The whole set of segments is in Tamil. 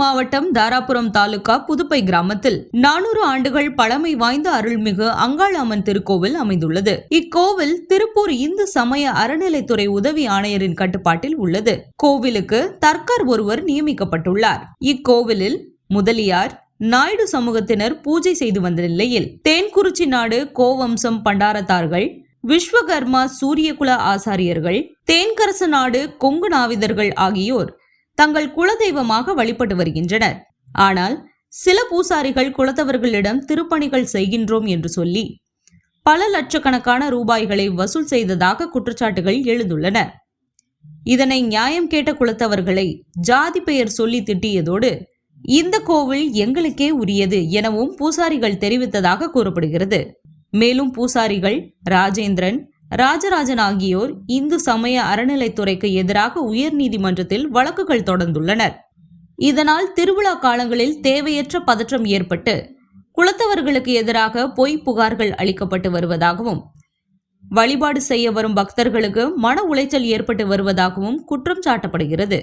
மாவட்டம் தாராபுரம் தாலுகா புதுப்பை கிராமத்தில் 400 ஆண்டுகள் பழமை வாய்ந்த அருள்மிகு அங்காளம்மன் திருக்கோவில் அமைந்துள்ளது. இக்கோவில் திருப்பூர் இந்து சமய அறநிலைத்துறை உதவி ஆணையரின் கட்டுப்பாட்டில் உள்ளது. கோவிலுக்கு தர்கர் ஒருவர் நியமிக்கப்பட்டுள்ளார். இக்கோவிலில் முதலியார் நாயுடு சமூகத்தினர் பூஜை செய்து வந்த நிலையில் தேன்குறிச்சி நாடு கோவம்சம் பண்டாரத்தார்கள், விஸ்வகர்மா சூரியகுல ஆசாரியர்கள், தேன்கரசு நாடு கொங்கு நாவிதர்கள் ஆகியோர் தங்கள் குலதெய்வமாக வழிபட்டு வருகின்றனர். ஆனால் சில பூசாரிகள் குலத்தவர்களிடம் திருப்பணிகள் செய்கின்றோம் என்று சொல்லி பல லட்சக்கணக்கான ரூபாய்களை வசூல் செய்ததாக குற்றச்சாட்டுகள் எழுந்துள்ளன. இதனை நியாயம் கேட்ட குலத்தவர்களை ஜாதி பெயர் சொல்லி திட்டியதோடு இந்த கோவில் எங்களுக்கே உரியது எனவும் பூசாரிகள் தெரிவித்ததாக கூறப்படுகிறது. மேலும் பூசாரிகள் ராஜேந்திரன், ராஜராஜன் ஆகியோர் இந்து சமய அறநிலைத்துறைக்கு எதிராக உயர்நீதிமன்றத்தில் வழக்குகள் தொடர்ந்துள்ளனர். இதனால் திருவிழா காலங்களில் தேவையற்ற பதற்றம் ஏற்பட்டு குலத்தவர்களுக்கு எதிராக பொய் புகார்கள் அளிக்கப்பட்டு வருவதாகவும் வழிபாடு செய்ய வரும் பக்தர்களுக்கு மன உளைச்சல் ஏற்பட்டு வருவதாகவும் குற்றம் சாட்டப்படுகிறது.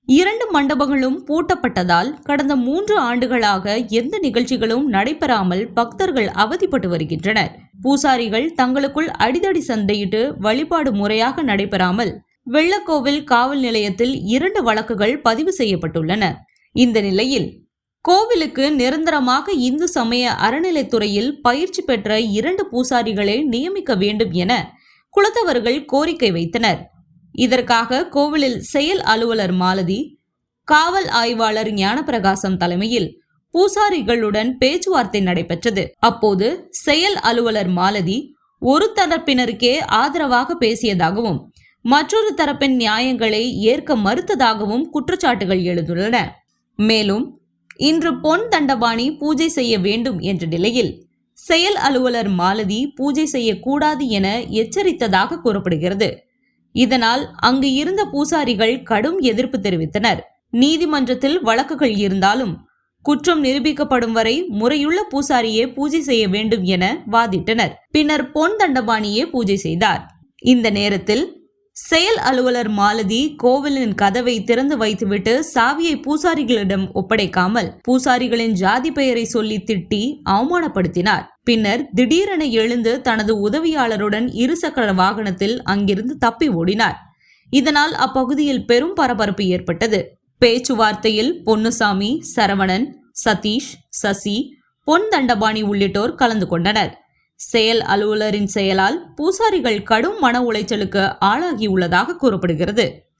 2 மண்டபங்களும் பூட்டப்பட்டதால் கடந்த 3 ஆண்டுகளாக எந்த நிகழ்ச்சிகளும் நடைபெறாமல் பக்தர்கள் அவதிப்பட்டு வருகின்றனர். பூசாரிகள் தங்களுக்குள் அடிதடி சண்டையிட்டு வழிபாடு முறையாக நடைபெறாமல் வெள்ளக்கோவில் காவல் நிலையத்தில் 2 வழக்குகள் பதிவு செய்யப்பட்டுள்ளன. இந்த நிலையில் கோவிலுக்கு நிரந்தரமாக இந்து சமய அறநிலைத்துறையில் பயிற்சி பெற்ற 2 பூசாரிகளை நியமிக்க வேண்டும் என குலத்தவர்கள் கோரிக்கை வைத்தனர். இதற்காக கோவிலில் செயல் அலுவலர் மாலதி, காவல் ஆய்வாளர் ஞானப்பிரகாசம் தலைமையில் பூசாரிகளுடன் பேச்சுவார்த்தை நடைபெற்றது. அப்போது செயல் அலுவலர் மாலதி ஒரு தரப்பினருக்கே ஆதரவாக பேசியதாகவும் மற்றொரு தரப்பின் நியாயங்களை ஏற்க மறுத்ததாகவும் குற்றச்சாட்டுகள் எழுந்துள்ளன. மேலும் இன்று பொன் தண்டபாணி பூஜை செய்ய வேண்டும் என்ற நிலையில் செயல் அலுவலர் மாலதி பூஜை செய்யக்கூடாது என எச்சரித்ததாக கூறப்படுகிறது. இதனால் அங்கு இருந்த பூசாரிகள் கடும் எதிர்ப்பு தெரிவித்தனர். நீதிமன்றத்தில் வழக்குகள் இருந்தாலும் குற்றம் நிரூபிக்கப்படும் வரை முறையுள்ள பூசாரியே பூஜை செய்ய வேண்டும் என வாதிட்டனர். பின்னர் பொன் தண்டபாணியே பூஜை செய்தார். இந்த நேரத்தில் செயல் அலுவலர் மாலதி கோவிலின் கதவை திறந்து வைத்துவிட்டு சாவியை பூசாரிகளிடம் ஒப்படைக்காமல் பூசாரிகளின் ஜாதி பெயரை சொல்லி திட்டி அவமானப்படுத்தினார். பின்னர் திடீரென எழுந்து தனது உதவியாளருடன் 2 சக்கர வாகனத்தில் அங்கிருந்து தப்பி ஓடினார். இதனால் அப்பகுதியில் பெரும் பரபரப்பு ஏற்பட்டது. பேச்சுவார்த்தையில் பொன்னுசாமி, சரவணன், சதீஷ், சசி, பொன் தண்டபாணி உள்ளிட்டோர் கலந்து கொண்டனர். செயல் அலுவலரின் செயலால் பூசாரிகள் கடும் மன உளைச்சலுக்கு ஆளாகியுள்ளதாக கூறப்படுகிறது.